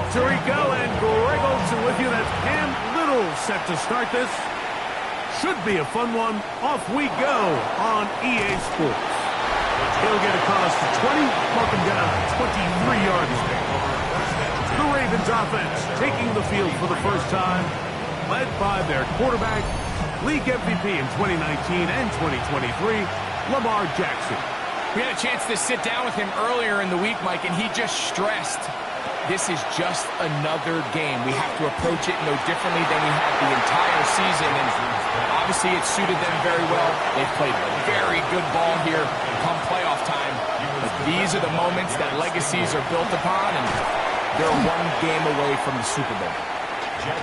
victory go, and Greg Olsen with you. That's Cam Little set to start this. Should be a fun one. Off we go on EA Sports. He'll get across the 20, mark him down 23 yards. The Ravens offense taking the field for the first time, led by their quarterback, league MVP in 2019 and 2023, Lamar Jackson. We had a chance to sit down with him earlier in the week, Mike, and he just stressed this is just another game. We have to approach it no differently than we have the entire season, and obviously it suited them very well. They've played very good ball here come playoff time, but these are the moments that legacies are built upon, and they're one game away from the Super Bowl.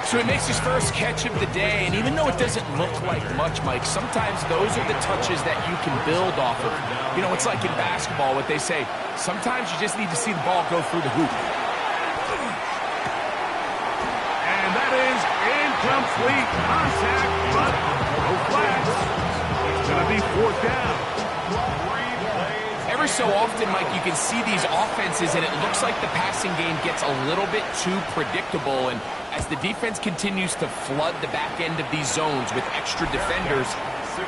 So he makes his first catch of the day, and even though it doesn't look like much, Mike, sometimes those are the touches that you can build off of. You know, it's like in basketball, what they say, sometimes you just need to see the ball go through the hoop. And that is incomplete contact, but no flags. It's going to be fourth down. Every so often, Mike, you can see these offenses, and it looks like the passing game gets a little bit too predictable, and as the defense continues to flood the back end of these zones with extra defenders,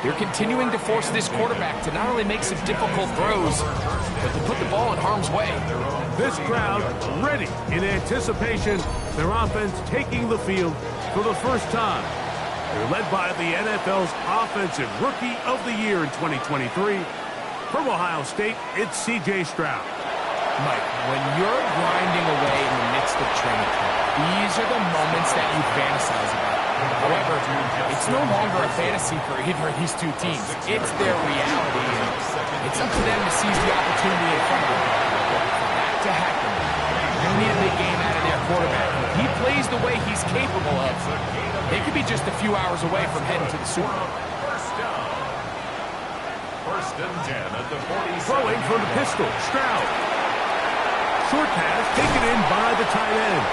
they're continuing to force this quarterback to not only make some difficult throws, but to put the ball in harm's way. This crowd ready in anticipation, their offense taking the field for the first time. They're led by the NFL's Offensive Rookie of the Year in 2023. From Ohio State, it's C.J. Stroud. Mike, when you're grinding away in the midst of training camp, these are the moments that you fantasize about. However, it's no longer a fantasy for either of these two teams. It's their reality, and it's up to them to seize the opportunity in front of them. For that to happen, they need a big game out of their quarterback. If he plays the way he's capable of, they could be just a few hours away from heading to the Super Bowl. First and 10 at the 40. Throwing from the pistol, Stroud. Short pass taken in by the tight end.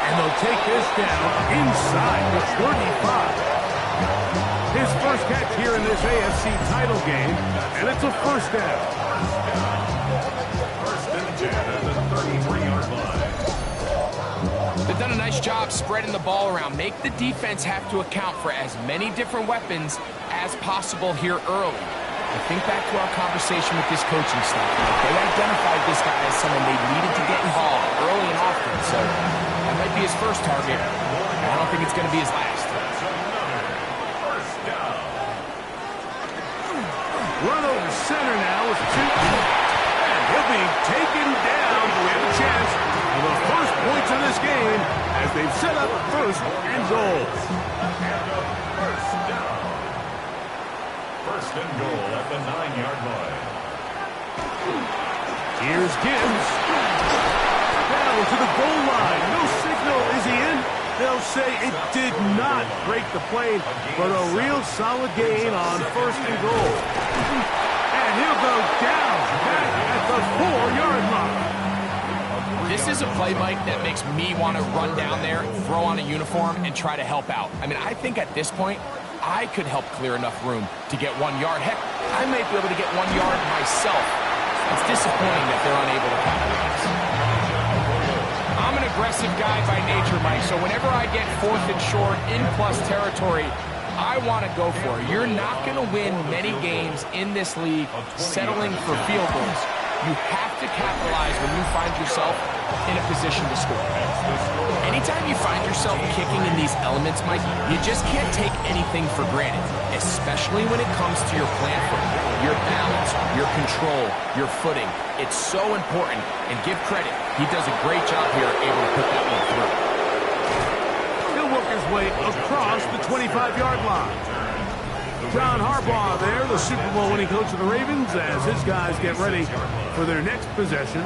And they'll take this down inside the 35. His first catch here in this AFC title game, and it's a first down. First and 10 at the 33-yard line. They've done a nice job spreading the ball around. Make the defense have to account for as many different weapons as possible here early. I think back to our conversation with this coaching staff. They identified this guy as someone they needed to get involved early and often, so that might be his first target, and I don't think it's going to be his last. Run over center now with two. And he'll be taken down. We have a chance for the first points of this game as they've set up first and goal. First and goal at the 9-yard line. Here's Gibbs. Down to the goal line. No signal. Is he in? They'll say it did not break the plane, but a real solid gain on first and goal. And he'll go down back at the 4-yard line. This is a play, Mike, that makes me want to run down there, throw on a uniform, and try to help out. I mean, I think at this point, I could help clear enough room to get 1 yard. Heck, I might be able to get 1 yard myself. It's disappointing that they're unable to capitalize. I'm an aggressive guy by nature, Mike, so whenever I get fourth and short, in plus territory, I want to go for it. You're not going to win many games in this league settling for field goals. You have to capitalize when you find yourself in a position to score. Anytime you find yourself kicking in these elements, Mike, you just can't take anything for granted, especially when it comes to your plant footing, your balance, your control, your footing. It's so important, and give credit. He does a great job here able to put that one through. He'll work his way across the 25-yard line. John Harbaugh there, the Super Bowl winning coach of the Ravens, as his guys get ready for their next possession.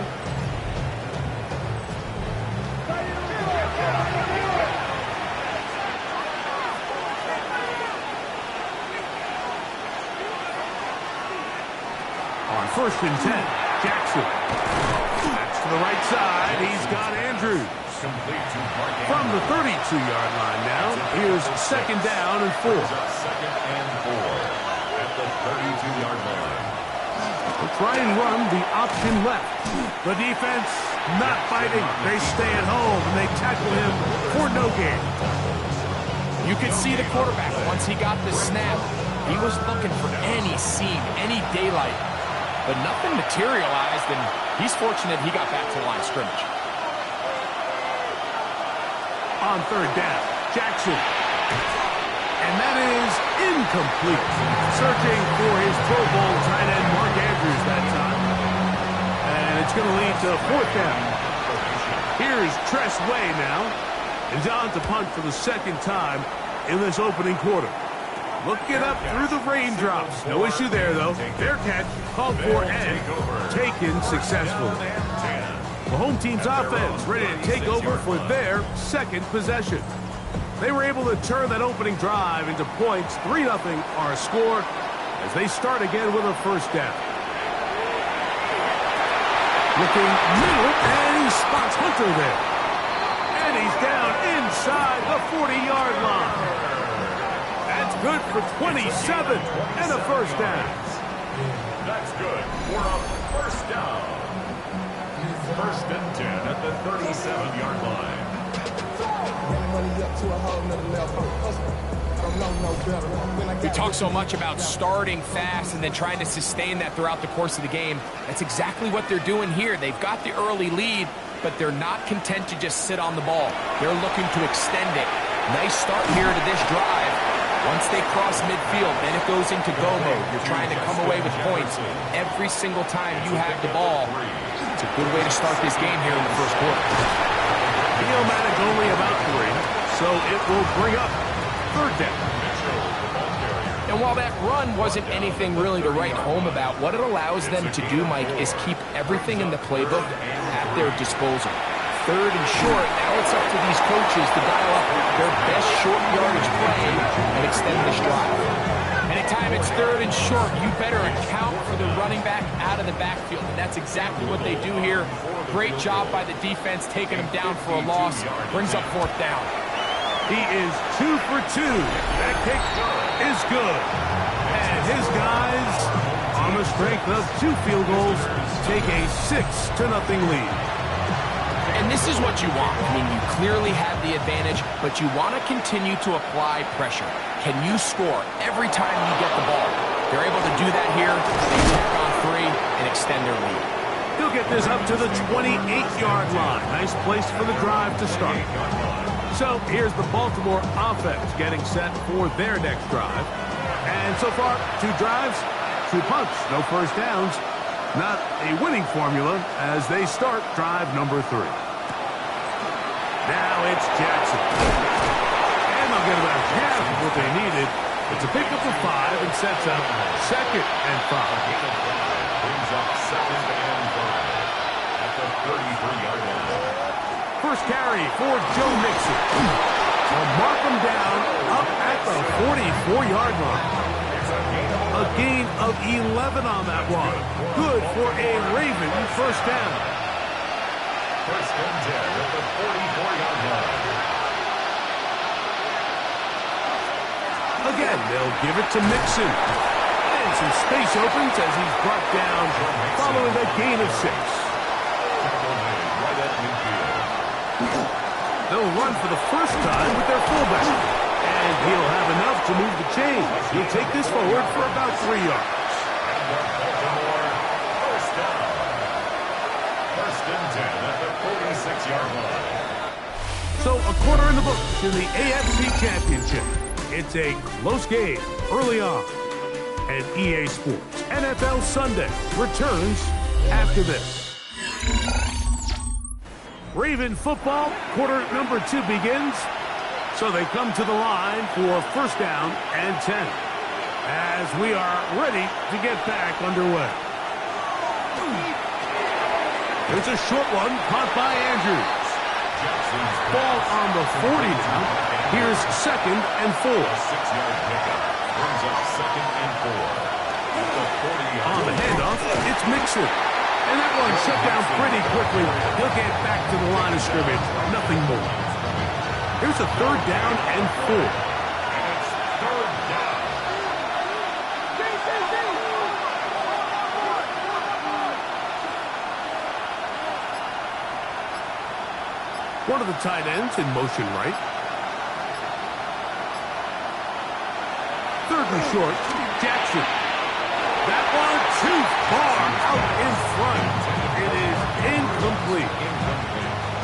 On first and 10, Jackson. That's to the right side. He's got Andrews. From the 32-yard line now, here's second down and 4. Second and 4 at the 32-yard line. They'll try and run the option left. The defense not fighting. They stay at home, and they tackle him for no gain. You could see the quarterback, once he got the snap, he was looking for any seam, any daylight. But nothing materialized, and he's fortunate he got back to the line of scrimmage. On third down, Jackson. And that is incomplete. Searching for his Pro Bowl tight end, Mark Andrews, that time. And it's going to lead to fourth down. Here's Tress Way now. And on to punt for the second time in this opening quarter. Looking up through the raindrops. No issue there, though. Their catch called for and taken successfully. The home team's offense ready to take over for their second possession. They were able to turn that opening drive into points. 3-0 our score as they start again with a first down. Looking middle, and he spots Hunter there. And he's down inside the 40-yard line. That's good for 27 and a first down. That's good for a first down. First and 10 at the 37-yard line. We talk so much about starting fast and then trying to sustain that throughout the course of the game. That's exactly what they're doing here. They've got the early lead, but they're not content to just sit on the ball. They're looking to extend it. Nice start here to this drive. Once they cross midfield, then it goes into go mode. You're trying to come away with points every single time you have the ball. It's a good way to start this game here in the first quarter. Neomatic only about 3, so it will bring up third down. And while that run wasn't anything really to write home about, what it allows them to do, Mike, is keep everything in the playbook at their disposal. Third and short, now it's up to these coaches to dial up their best short yardage play and extend this drive. Anytime it's third and short, you better account for the running back out of the backfield, and that's exactly what they do here. Great job by the defense taking him down for a loss. Brings up fourth down. He is 2 for 2. That kick is good. And his guys, on the strength of 2 field goals, take a 6-0 lead. And this is what you want. I mean, you clearly have the advantage, but you want to continue to apply pressure. Can you score every time you get the ball? They're able to do that here. They tack on 3 and extend their lead. He'll get this up to the 28-yard line. Nice place for the drive to start. So here's the Baltimore offense getting set for their next drive. And so far, 2 drives, 2 punts, no first downs. Not a winning formula as they start drive number 3. Now it's Jackson. And they'll get about half of what they needed. It's a pickup of 5 and sets up second and 5. Brings up second and 5 at the 33-yard line. First carry for Joe Mixon. They'll mark him down up at the 44-yard line. A gain of 11 on that one. Good for a Raven first down. First and 10 at the 44-yard line. Again, they'll give it to Mixon. And some space opens as he's brought down following a gain of 6. Right at midfield. They'll run for the first time with their fullback. And he'll have enough to move the chains. He'll take this forward for about 3 yards. Baltimore first down. First and 10 at the 46-yard line. So a quarter in the books in the AFC Championship. It's a close game early on. And EA Sports NFL Sunday returns after this. Raven football, quarter number 2 begins. So they come to the line for first down and 10. As we are ready to get back underway. It's a short one, caught by Andrews. Ball on the 40 now. Here's second and 4. 6-yard pickup brings up second and 4 at the 40-yard line. On the handoff, it's Mixon. And that one shut down pretty quickly. He'll get back to the line of scrimmage. Nothing more. Here's a third down and 4. And it's third down. One of the tight ends in motion right. Third and short, Jackson. That one too far out in front. It is incomplete.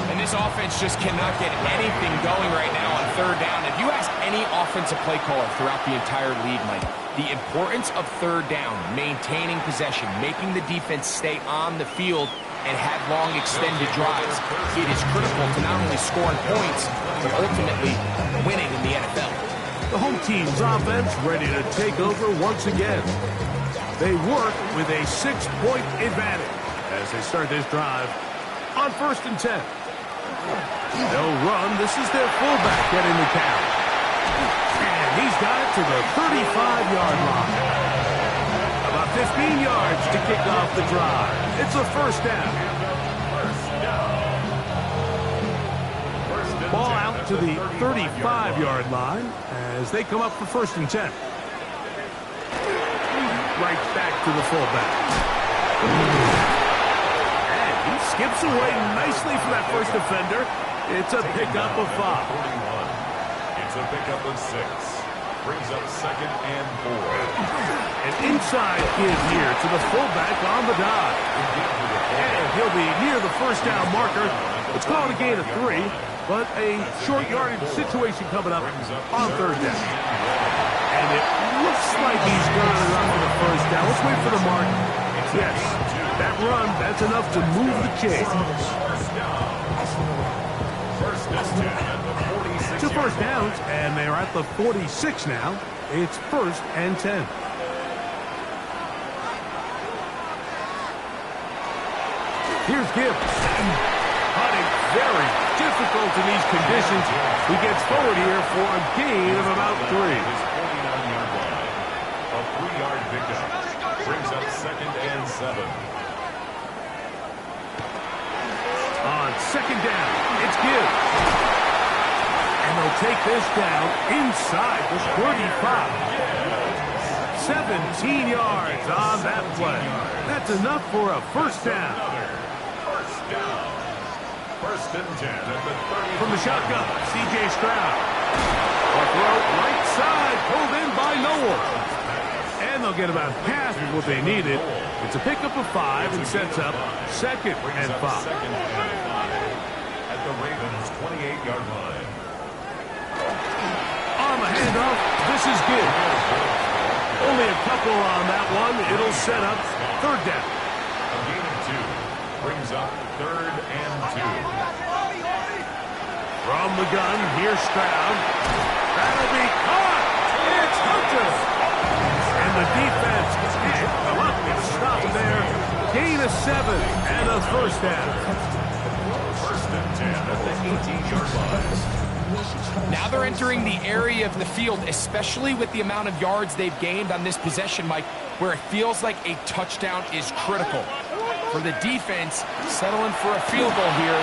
And this offense just cannot get anything going right now on third down. If you ask any offensive play caller throughout the entire league, Mike, the importance of third down, maintaining possession, making the defense stay on the field and have long extended drives, it is critical to not only scoring points, but ultimately winning in the NFL. The home team's offense ready to take over once again. They work with a 6-point advantage as they start this drive on 1st and 10. They'll run. This is their fullback getting the count. And he's got it to the 35-yard line. About 15 yards to kick off the drive. It's a first down. Ball out to the 35-yard line as they come up for 1st and 10. Right back to the fullback. And he skips away nicely from that first defender. It's a pickup of 5. It's a pickup of 6. Brings up 2nd and 4. An inside kid here to the fullback on the dive. And he'll be near the first down marker. It's called a gain of 3, but a short yardage situation coming up on 3rd down. And it looks like he's going to run for the first down. Let's wait for the mark. Yes, that run, that's enough to move the chains. Two first downs, and they're at the 46 now. It's 1st and 10. Here's Gibbs. Hunting very difficult in these conditions. He gets forward here for a gain of about 3. A 3-yard pickup. Brings up 2nd and 7. On 2nd down, it's Gibbs. And they'll take this down inside the 35. 17 yards on that play. That's enough for a first down. First down. 1st and 10 at the 30. From the shotgun, C.J. Stroud. A throw right side, pulled in by Noel. And they'll get about half of what they needed. It's a pickup of 5 and sets up 2nd and 5. 2nd and 5 at the Ravens' 28-yard line. On the handoff, this is Gibbs. Only a couple on that one. It'll set up 3rd down. A gain of 2 brings up 3rd and 2. From the gun, here's Stroud. That'll be caught. It's Hunter. And the defense can't come up and stop there. Gain of 7 and a first down. 1st and 10 at the 18-yard line. Now they're entering the area of the field, especially with the amount of yards they've gained on this possession, Mike, where it feels like a touchdown is critical. For the defense, settling for a field goal here,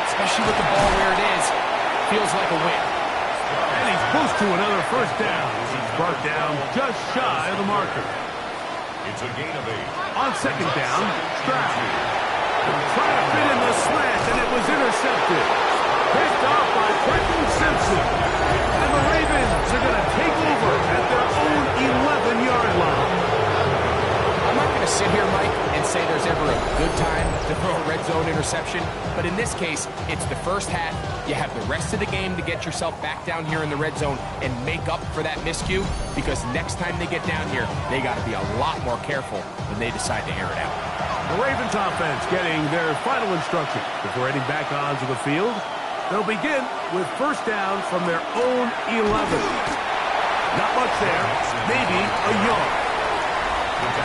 especially with the ball where it is, feels like a win. And he's close to another first down. He's brought down just shy of the marker. It's a gain of 8. On 2nd down, Stroud. Trying to fit in the slant, and it was intercepted. Picked off by Quentin Simpson. And the Ravens are going to take over at their own 11-yard line. I'm not going to sit here, Mike, and say there's ever a good time to throw a red zone interception, but in this case, it's the first half. You have the rest of the game to get yourself back down here in the red zone and make up for that miscue, because next time they get down here, they got to be a lot more careful when they decide to air it out. The Ravens offense getting their final instruction before heading back onto the field. They'll begin with first down from their own 11. Not much there, maybe a yard.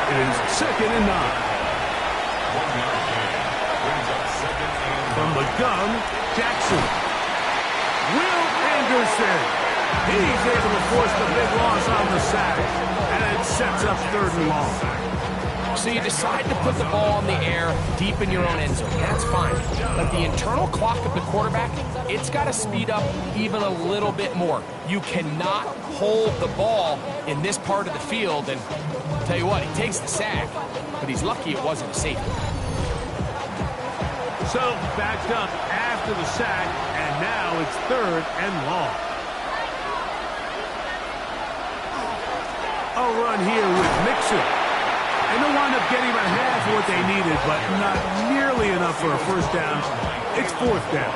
It is 2nd and 9. 1-yard gain brings up 2nd and 9. From the gun, Jackson. Will Anderson. He's able to force the big loss on the sack. And it sets up 3rd and long. So you decide to put the ball in the air deep in your own end zone. That's fine. But the internal clock of the quarterback, it's got to speed up even a little bit more. You cannot hold the ball in this part of the field. And I'll tell you what, he takes the sack, but he's lucky it wasn't a safety. So backed up after the sack, and now it's 3rd and long. A run here with Mixon. And they'll wind up getting about half of what they needed, but not nearly enough for a first down. It's 4th down.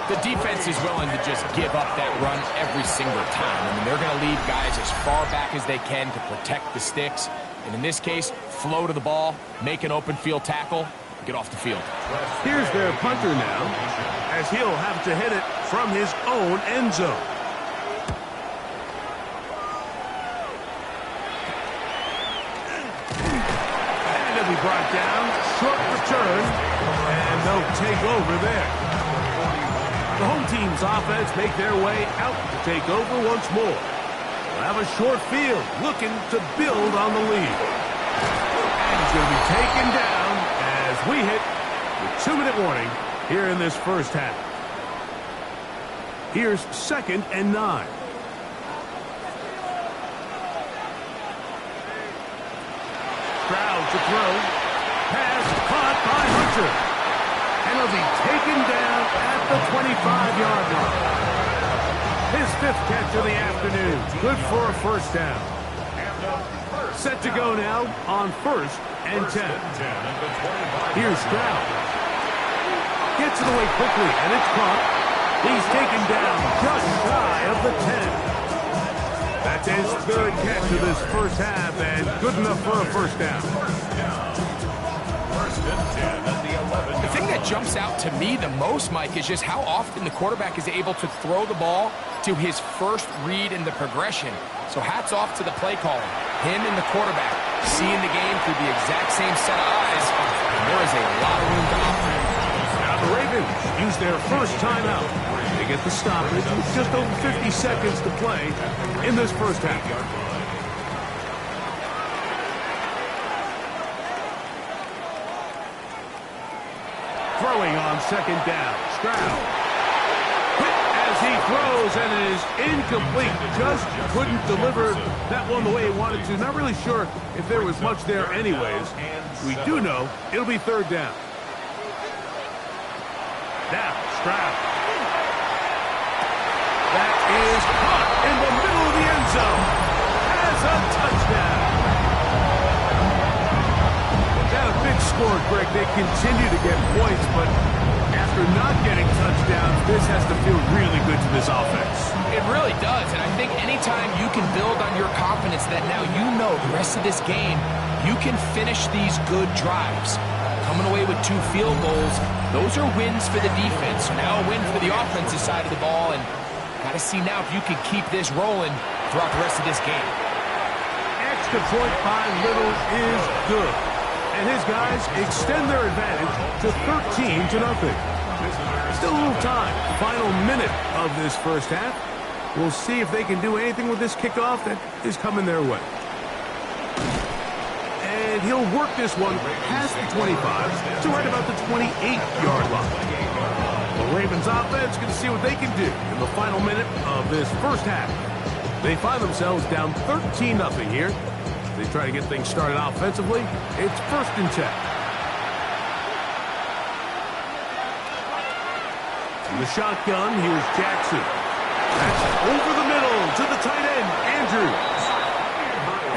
The defense is willing to just give up that run every single time. I mean, they're going to leave guys as far back as they can to protect the sticks. And in this case, flow to the ball, make an open field tackle, get off the field. Here's their punter now, as he'll have to hit it from his own end zone. And he'll be brought down, short return, and they'll take over there. The home team's offense make their way out to take over once more. They'll have a short field, looking to build on the lead. And he's going to be taken down as we hit the 2-minute warning here in this first half. Here's 2nd and 9. Stroud to throw. Pass caught by Hunter. And he'll be taken down at the 25-yard line. His 5th catch of the afternoon. Good for a first down. Set to go now on 1st and 10. Here's Stroud. Gets it away quickly, and it's caught. He's taken down just shy of the 10. That's his 3rd catch of this first half, and good enough for a first down. The thing that jumps out to me the most, Mike, is just how often the quarterback is able to throw the ball to his first read in the progression. So hats off to the play caller. Him and the quarterback seeing the game through the exact same set of eyes. And there is a lot of room to operate. Now the Ravens use their first timeout. They get the stoppage with just over 50 seconds to play in this first half. Throwing on 2nd down. Stroud. Hit as he throws, and it is incomplete. Just couldn't deliver that one the way he wanted to. Not really sure if there was much there anyways. We do know it'll be 3rd down. Now, Stroud. That is caught in the middle of the end zone. Has a touchdown. Got a big score, Greg. They continue to get points, but after not getting touchdowns, this has to feel really good to this offense. It really does, and I think anytime you can build on your confidence that now you know the rest of this game, you can finish these good drives. Coming away with 2 field goals, those are wins for the defense. So now a win for the offensive side of the ball, and got to see now if you can keep this rolling throughout the rest of this game. Extra point by Little is good. And his guys extend their advantage to 13-0. Still a little time. Final minute of this first half. We'll see if they can do anything with this kickoff that is coming their way. And he'll work this one past the 25 to right about the 28-yard line. The Ravens offense going to see what they can do in the final minute of this first half. They find themselves down 13-0 here. They try to get things started offensively. It's 1st and 10. In the shotgun, here's Jackson. That's over the middle to the tight end, Andrews.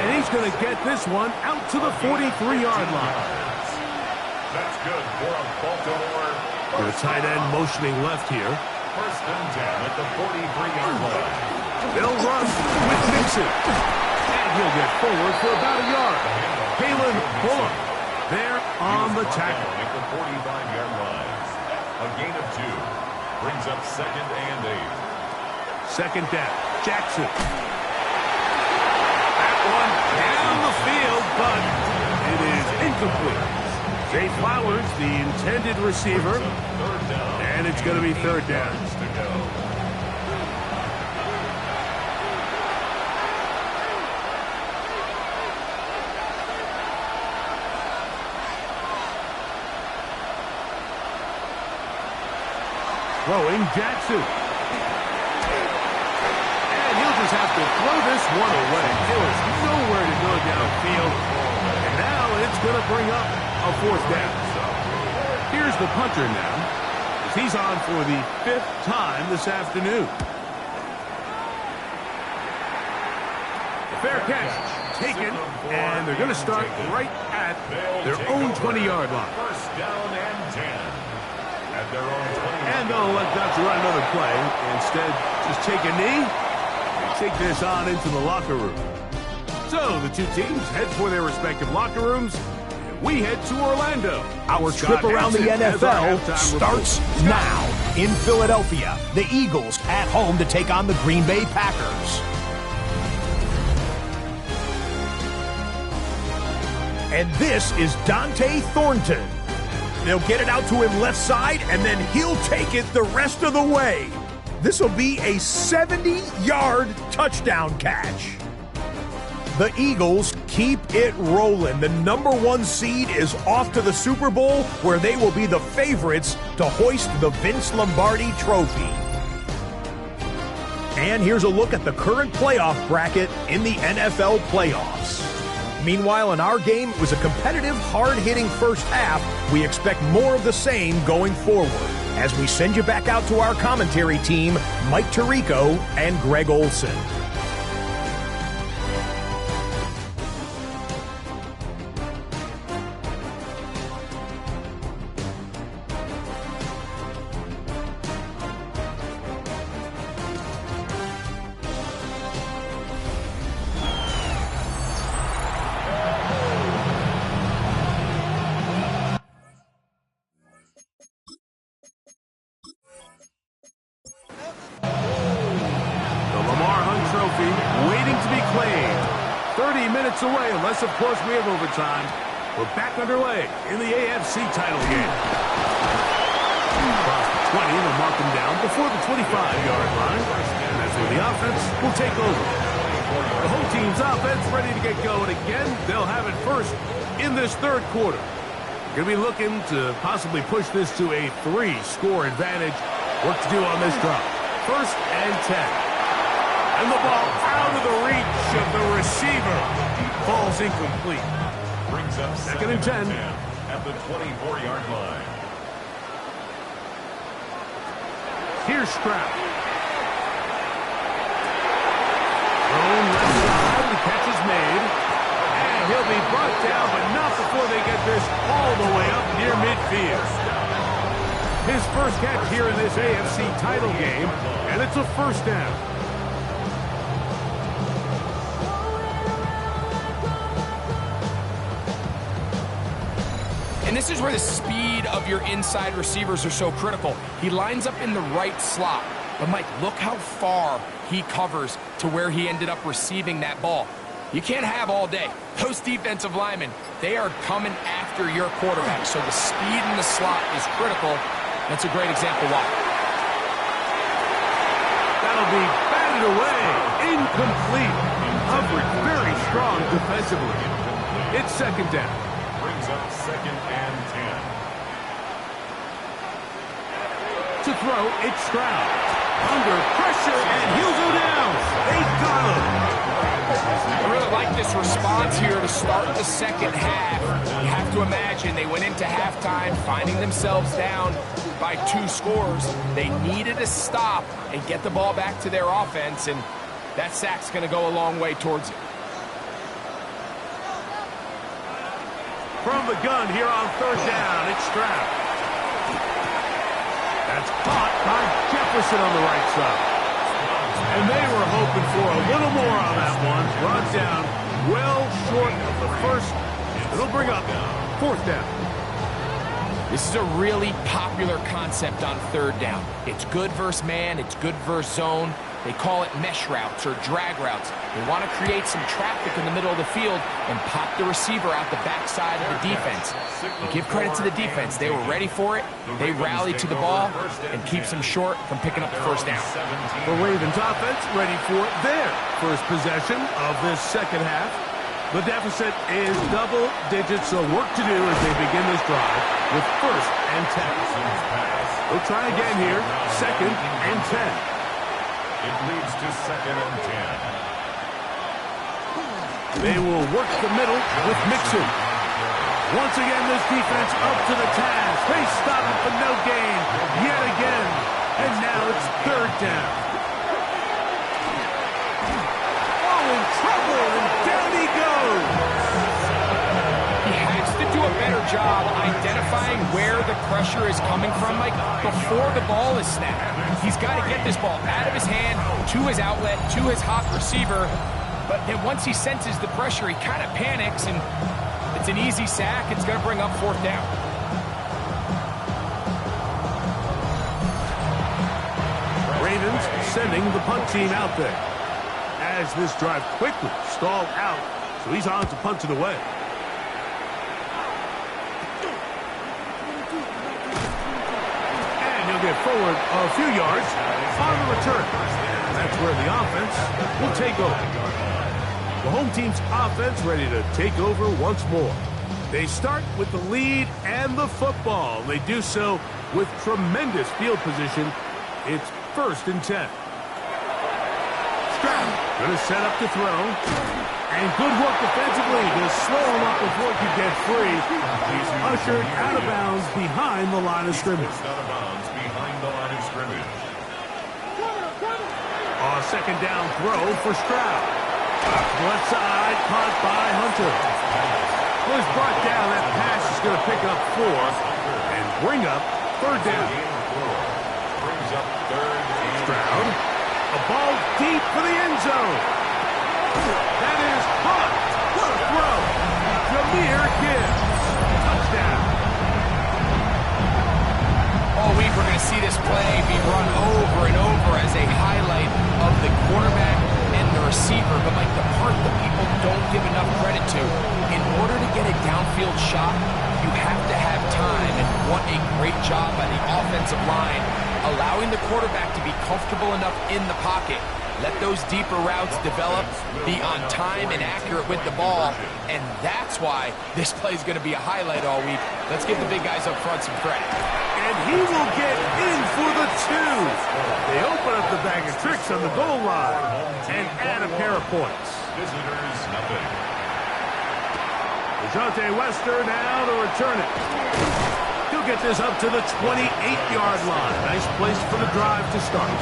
And he's going to get this one out to the 43-yard line. That's good for a Baltimore. The tight end motioning left here. 1st and 10 at the 43-yard line. They'll run with Mixon. And he'll get forward for about a yard. Kalen Bullock there on the tackle. At the 45-yard line. A gain of 2. Brings up 2nd and 8. 2nd down. Jackson. That one down the field, but it is incomplete. Zay Flowers, the intended receiver. And it's going to be 3rd down. Throwing Jackson. And he'll just have to throw this one away. There was nowhere to go downfield. And now it's going to bring up a 4th down. Here's the punter now, as he's on for the 5th time this afternoon. The fair catch taken, and they're going to start right at their own 20-yard line. First down and 10. At their own 20. And they'll let Dutch run another play. Instead, just take a knee and take this on into the locker room. So the two teams head for their respective locker rooms. We head to Orlando. Our trip around the NFL starts now. In Philadelphia, the Eagles at home to take on the Green Bay Packers. And this is Dante Thornton. They'll get it out to him left side, and then he'll take it the rest of the way. This will be a 70-yard touchdown catch. The Eagles keep it rolling. The #1 seed is off to the Super Bowl, where they will be the favorites to hoist the Vince Lombardi Trophy. And here's a look at the current playoff bracket in the NFL playoffs. Meanwhile, in our game, it was a competitive, hard-hitting first half. We expect more of the same going forward. As we send you back out to our commentary team, Mike Tirico and Greg Olson. Away, unless, of course, we have overtime. We're back underway in the AFC Title game. Across the 20, they'll mark them down before the 25-yard line. And that's where the offense will take over. The whole team's offense ready to get going again. They'll have it first in this third quarter. Going to be looking to possibly push this to a 3-score advantage. Work to do on this drive. First and 10. And the ball out of the reach of the receiver. Falls incomplete. Brings up second and 10 at the 24-yard line. Here's Stroud. Thrown left side. The catch is made. And he'll be brought down, but not before they get this all the way up near midfield. His first catch here in this AFC title game, and it's a first down. And this is where the speed of your inside receivers are so critical. He lines up in the right slot. But, Mike, look how far he covers to where he ended up receiving that ball. You can't have all day. Those defensive linemen, they are coming after your quarterback. So the speed in the slot is critical. That's a great example why. That'll be batted away. Incomplete. Coverage very strong defensively. It's second down. Brings up second and 10. To throw, it's Stroud. Under pressure, and he'll go down. They got him. I really like this response here to start the second half. You have to imagine they went into halftime finding themselves down by 2 scores. They needed to stop and get the ball back to their offense, and that sack's going to go a long way towards it. From the gun here on third down, it's Stroud. That's caught by Jefferson on the right side. And they were hoping for a little more on that one. Brought down well short of the first. It'll bring up fourth down. This is a really popular concept on third down. It's good versus man. It's good versus zone. They call it mesh routes or drag routes. They want to create some traffic in the middle of the field and pop the receiver out the backside of the defense. You give credit to the defense. They were ready for it. They rallied to the ball and keeps them short from picking up the first down. The Ravens offense ready for their first possession of this second half. The deficit is double digits, so work to do as they begin this drive with first and 10. They'll try again here, second and 10. It leads to second and 10. They will work the middle with Mixon. Once again, this defense up to the task. They stop it for no gain yet again. And now it's third down. Oh, in trouble, and down he goes. He has to do a better job identifying where the pressure is coming from, Mike, before the ball is snapped. He's got to get this ball out of his hand, to his outlet, to his hot receiver. But then once he senses the pressure, he kind of panics, and it's an easy sack. It's going to bring up fourth down. Ravens sending the punt team out there. As this drive quickly stalled out, so he's on to punt it away. And he'll get forward a few yards on the return. That's where the offense will take over. The home team's offense ready to take over once more. They start with the lead and the football. They do so with tremendous field position. It's 1st and 10. Stroud going to set up to throw. And good work defensively to slow him up before he could get free. He's ushered out of bounds behind the line of scrimmage. Out of bounds behind the line of scrimmage. A second down throw for Stroud. Left side, caught by Hunter. Was brought down. That pass is going to pick up 4 and bring up third down. Brings up third. Stroud, a ball deep for the end zone. That is caught. What a throw. Jahmyr Gibbs. Touchdown. All week we're going to see this play be run over and over as a highlight of the quarterback and the receiver. But like the part that people don't give enough credit to, in order to get a downfield shot, you have to have time. And what a great job by the offensive line, allowing the quarterback to be comfortable enough in the pocket. Let those deeper routes develop, be on time and accurate with the ball, and that's why this play is going to be a highlight all week. Let's give the big guys up front some credit. And he will get in for the 2. They open up the bag of tricks on the goal line and add a pair of points. Visitors, nothing. DeJounte Wester now to return it. He'll get this up to the 28-yard line. Nice place for the drive to start.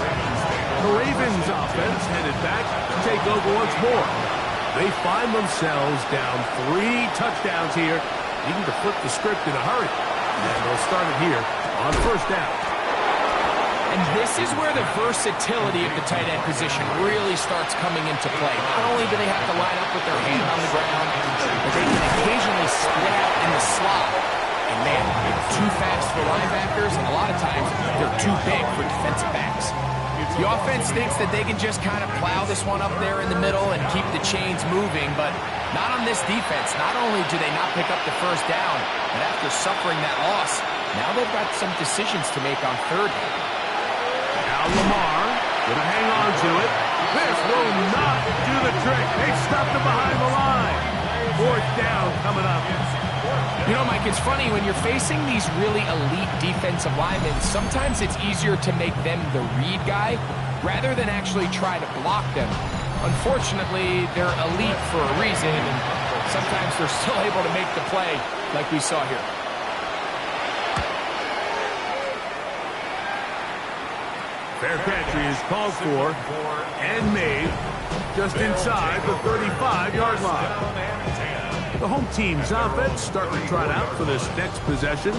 The Ravens offense headed back to take over once more. They find themselves down 3 touchdowns here, needing to flip the script in a hurry. And they'll start it here on first down. And this is where the versatility of the tight end position really starts coming into play. Not only do they have to line up with their hand on the ground, but they can occasionally split out in the slot. And man, they're too fast for linebackers, and a lot of times they're too big for defensive backs. The offense thinks that they can just kind of plow this one up there in the middle and keep the chains moving, but not on this defense. Not only do they not pick up the first down, but after suffering that loss, now they've got some decisions to make on third down. Now Lamar going to hang on to it. This will not do the trick. They stopped him behind the line. Fourth down coming up. You know, Mike, it's funny, when you're facing these really elite defensive linemen, sometimes it's easier to make them the read guy rather than actually try to block them. Unfortunately, they're elite for a reason, and sometimes they're still able to make the play like we saw here. Fair catch is called for and made just inside the 35-yard line. The home team's offense starting to trot out for this next possession.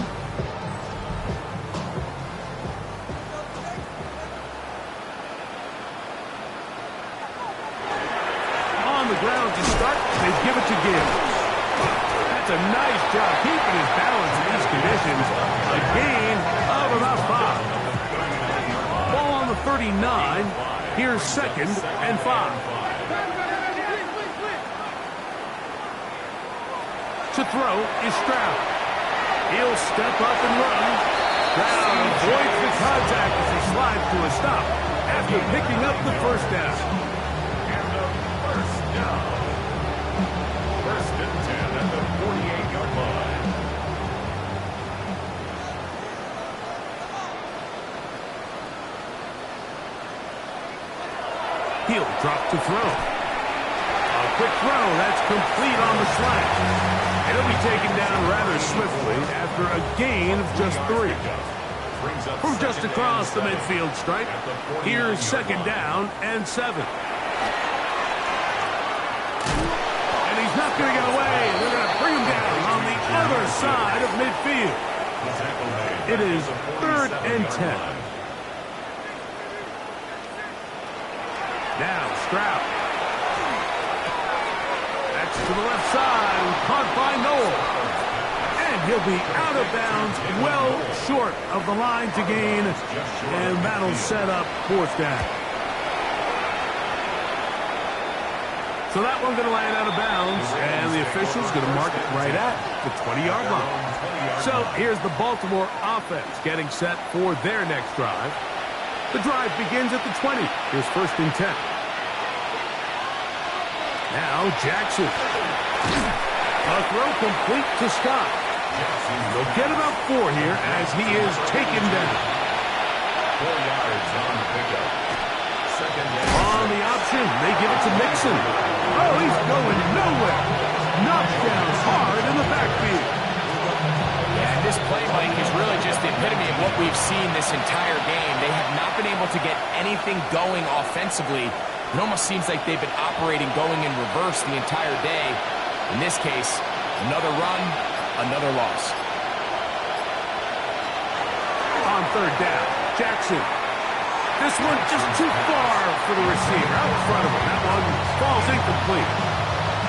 On the ground to start, they give it to Gibbs. That's a nice job keeping his balance in these conditions. A gain of about 5. Ball on the 39. Here's 2nd and 5. To throw is Stroud. He'll step up and run. Stroud avoids the contact as he slides to a stop after picking up the first down. And the first down. 1st and 10 at the 48-yard line. He'll drop to throw. A quick throw that's complete on the slant. It'll be taken down rather swiftly after a gain of just 3. From just across the midfield stripe, here's 2nd down and 7. And he's not going to get away. They're going to bring him down on the other side of midfield. It is 3rd and 10. Now Stroud. That's to the left side, caught by Noel. And he'll be out of bounds, well short of the line to gain. And that'll set up 4th down. So that one's going to land out of bounds, and the official's going to mark it right at the 20-yard line. So here's the Baltimore offense getting set for their next drive. The drive begins at the 20. Here's 1st and 10. Now Jackson. A throw complete to Scott. They'll get about 4 here as he is taken down. 4 yards on the pickup. 2nd down. On the option, they give it to Mixon. Oh, he's going nowhere. Knocked down hard in the backfield. Yeah, this play, Mike, is really just the epitome of what we've seen this entire game. They have not been able to get anything going offensively. It almost seems like they've been operating going in reverse the entire day. In this case, another run, another loss. On 3rd down, Jackson. This one just too far for the receiver out in front of him. That one falls incomplete.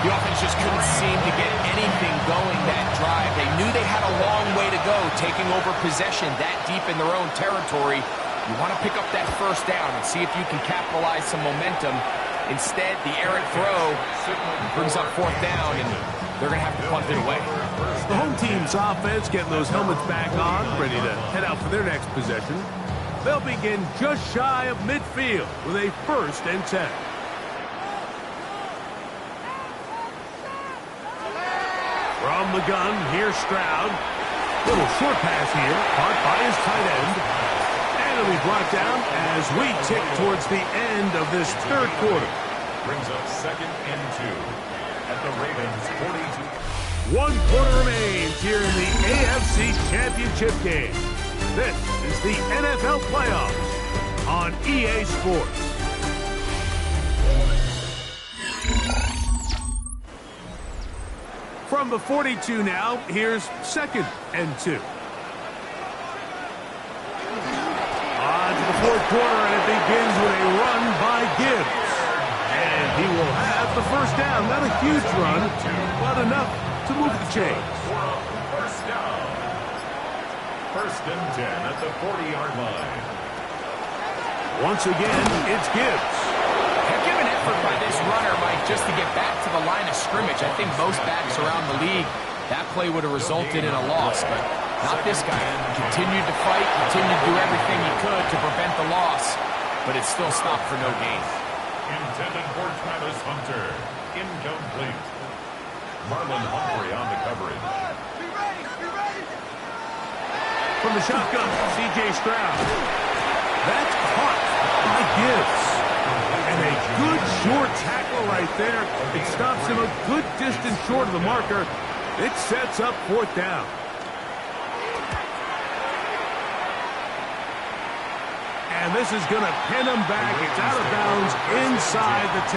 The offense just couldn't seem to get anything going that drive. They knew they had a long way to go, taking over possession that deep in their own territory. You want to pick up that 1st down and see if you can capitalize some momentum. Instead, the errant throw brings up 4th down, and they're going to have to punt it away. The home team's offense getting those helmets back on, ready to head out for their next possession. They'll begin just shy of midfield with a 1st and 10. From the gun, here's Stroud. Little short pass here, caught by his tight end. And it'll be brought down as we tick towards the end of this 3rd quarter. Brings up 2nd and 2 at the Ravens 42. 1 quarter remains here in the AFC Championship game. This is the NFL Playoffs on EA Sports. From the 42 now, here's 2nd and 2. On to the 4th quarter, and it begins with a run by Gibbs. And he will have the 1st down. Not a huge run, but enough to move the chains. 1st down. 1st and 10 at the 40-yard line. Once again, it's Gibbs. Heck of an effort by this runner, Mike, just to get back to the line of scrimmage. I think most backs around the league, that play would have resulted in a loss, but not this guy. Continued to fight, continued to do everything he could to prevent the loss, but it still stopped for no gain. Intended for Travis Hunter. Incomplete. Marlon Humphrey on the coverage. From the shotgun, C.J. Stroud. That's caught by Gibbs. And a good short tackle right there. It stops him a good distance short of the marker. It sets up 4th down. And this is going to pin him back. It's out of bounds inside the 10.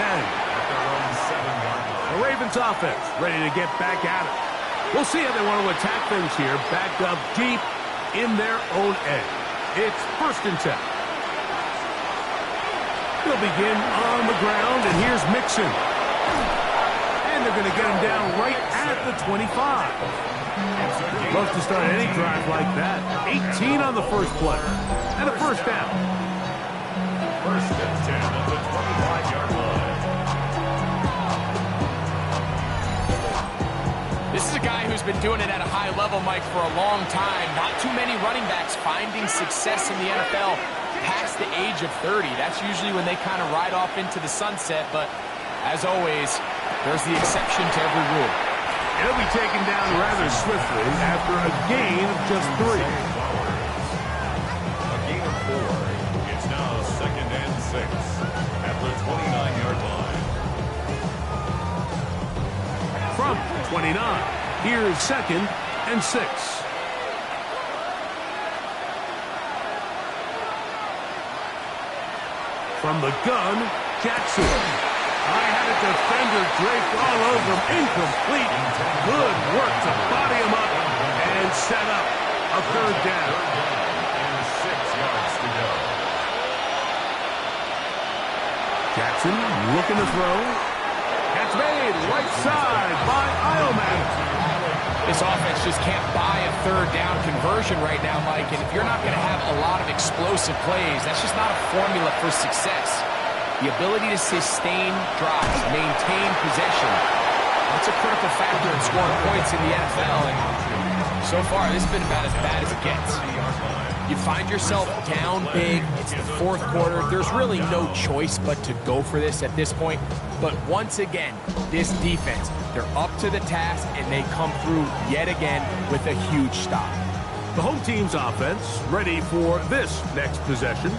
The Ravens offense ready to get back at it. We'll see how they want to attack things here. Backed up deep in their own end. It's 1st and 10. They'll begin on the ground, and here's Mixon. And they're going to get him down right at the 25. Love to start any drive like that. 18 on the first play. And a 1st down. 1st and 10 at the 25-yard line. This is a guy who's been doing it at a high level, Mike, for a long time. Not too many running backs finding success in the NFL past the age of 30. That's usually when they kind of ride off into the sunset, but as always, there's the exception to every rule. It'll be taken down rather swiftly after a gain of just 3. A gain of 4. It's now 2nd and 6 at the 29-yard line. From 29, Here's 2nd and 6. From the gun, Jackson. I had a defender draped all over him. Incomplete. Good work to body him up and set up a 3rd down. And 6 yards to go. Jackson looking to throw. Catch made right side by Ioman. This offense just can't buy a 3rd down conversion right now, Mike. And if you're not going to have a lot of explosive plays, that's just not a formula for success. The ability to sustain drives, maintain possession, that's a critical factor in scoring points in the NFL. And so far, this has been about as bad as it gets. You find yourself down big. It's the 4th quarter. There's really no choice but to go for this at this point. But once again, this defense, they're up to the task, and they come through yet again with a huge stop. The home team's offense ready for this next possession.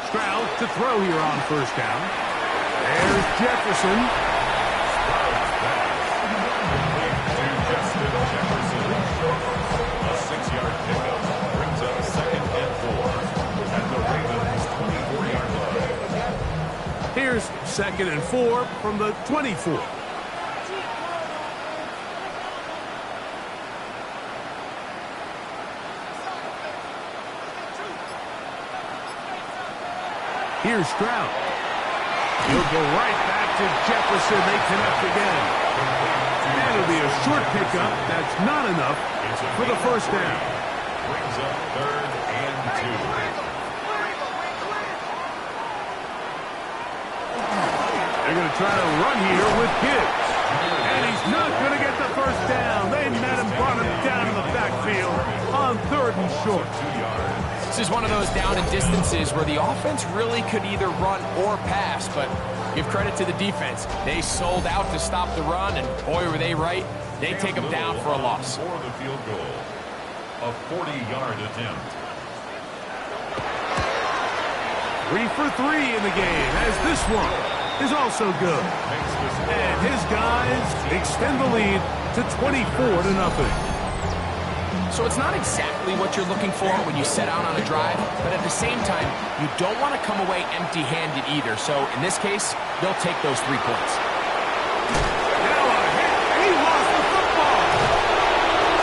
Stroud to throw here on 1st down. There's Jefferson. A 6-yard pickup brings up 2nd and 4 at the Ravens' 24-yard line. Here's 2nd and 4 from the 24. Here's Stroud. He'll go right back to Jefferson. They connect again. That'll be a short pickup. That's not enough for the 1st down. Brings up 3rd and 2. They're going to try to run here with Gibbs. And he's not going to get the 1st down. They met him, brought him down to the backfield on 3rd and short. 2 yards. This is one of those down and distances where the offense really could either run or pass, but give credit to the defense. They sold out to stop the run, and boy, were they right. They take them down for a loss. For the field goal, a 40-yard attempt. 3 for 3 in the game, as this one is also good. And his guys extend the lead to 24-0. So it's not exactly what you're looking for when you set out on a drive, but at the same time, you don't want to come away empty-handed either. So in this case, they'll take those 3 points. Now a hit. He lost the football.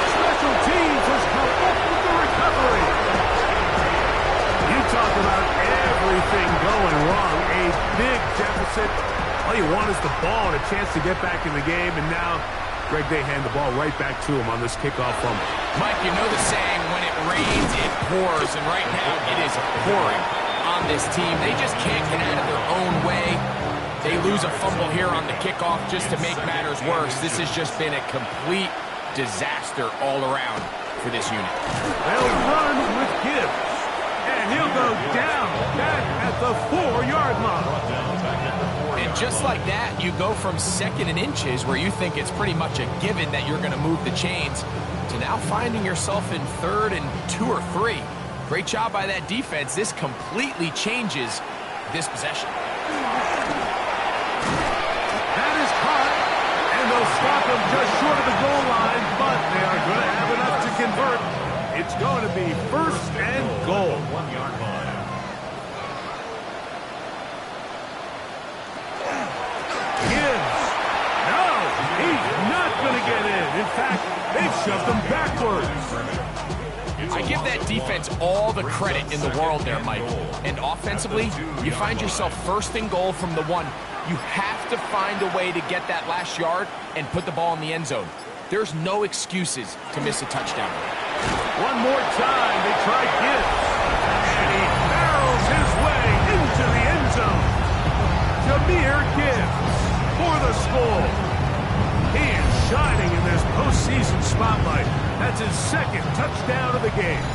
Special teams has come up with the recovery. You talk about everything going wrong. A big deficit. All you want is the ball and a chance to get back in the game, and now Greg, they hand the ball right back to him on this kickoff fumble. Mike, you know the saying, when it rains, it pours, and right now it is pouring on this team. They just can't get out of their own way. They lose a fumble here on the kickoff just to make matters worse. This has just been a complete disaster all around for this unit. They'll run with Gibbs, and he'll go down back at the 4-yard line. And just like that, you go from 2nd and inches, where you think it's pretty much a given that you're going to move the chains, to now finding yourself in 3rd and 2 or 3. Great job by that defense. This completely changes this possession. That is caught, and they'll stop him just short of the goal line, but they are going to have enough to convert. It's going to be 1st and goal. 1-yard line. Gibbs. No, he's not going to get in. In fact, they've shoved him backwards. I give that defense all the credit in the world there, Mike. And offensively, you find yourself 1st and goal from the 1. You have to find a way to get that last yard and put the ball in the end zone. There's no excuses to miss a touchdown. One more time, they try Gibbs. And he barrels his way into the end zone. Jahmyr Gibbs for the score. He is shining in this postseason spotlight. That's his 2nd touchdown of the game.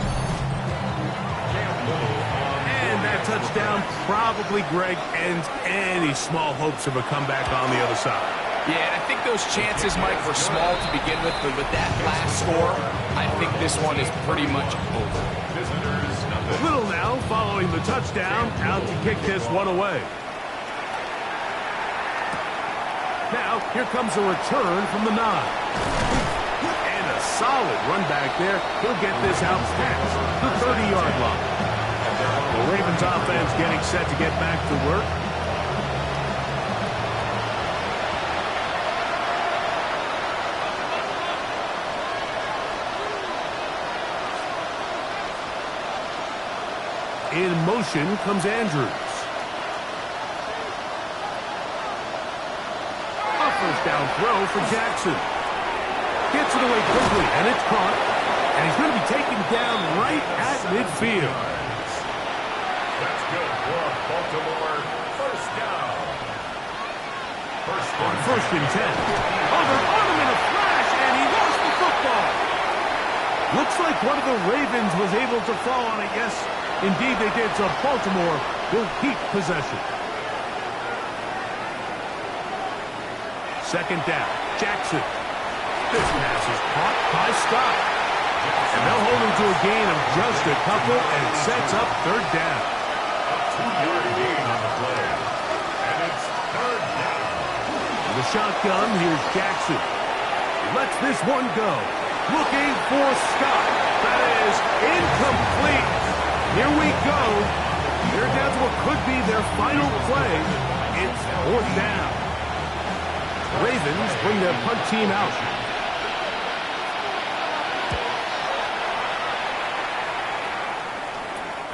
And that touchdown probably, Greg, ends any small hopes of a comeback on the other side. Yeah, and I think those chances, Mike, were small to begin with, but with that last score, I think this one is pretty much over. Little now following the touchdown, out to kick this one away. Now, here comes a return from the 9. And a solid run back there. He'll get this out past the 30-yard line. The Ravens offense getting set to get back to work. In motion comes Andrews. First down throw for Jackson. Gets it away quickly, and it's caught. And he's going to be taken down right at midfield. That's good for Baltimore. First down. On first and 10. Oh, they're on him in a flash, and he lost the football. Looks like one of the Ravens was able to fall on it. Yes, indeed they did. So Baltimore will keep possession. Second down, Jackson. This pass is caught by Scott. And they'll hold him to a gain of just a couple, and it sets up third down. A 2-yard gain on the play. And it's third down. In the shotgun, here's Jackson. Lets this one go. Looking for Scott. That is incomplete. Here we go. They're down to what could be their final play. It's fourth down. Ravens bring their punt team out.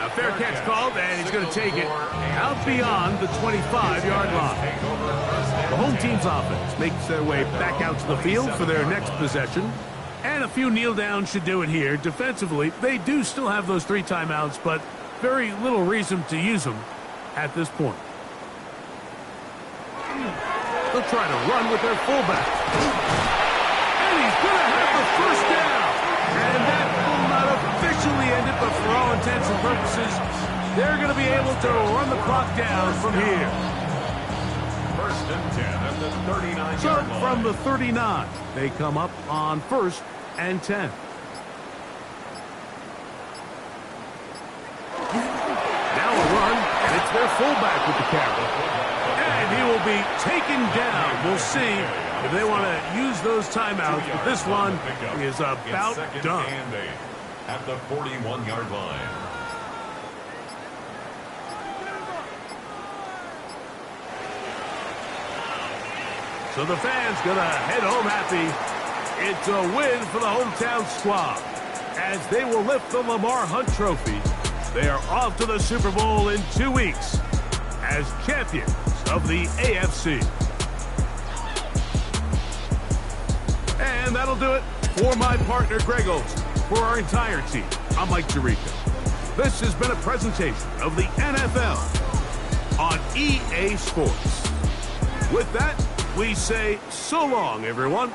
A fair catch called, and he's going to take it out beyond the 25-yard line. The home team's offense makes their way back out to the field for their next possession. And a few kneel downs should do it here. Defensively, they do still have those 3 timeouts, but very little reason to use them at this point. They'll try to run with their fullback. And he's going to have the first down. And that will not officially end it, but for all intents and purposes, they're going to be able to run the clock down from here. First and 10 at the 39-yard So line. from the 39, they come up on first and 10. Now a run, and it's their fullback with the carry. And he will be taken down. We'll see if they want to use those timeouts, but this one is about done. At the 41-yard line. So the fans going to head home happy. It's a win for the hometown squad as they will lift the Lamar Hunt Trophy. They are off to the Super Bowl in 2 weeks as champions of the AFC. And that'll do it for my partner, Greg Olson. For our entire team, I'm Mike Jericho. This has been a presentation of the NFL on EA Sports. With that, we say so long, everyone.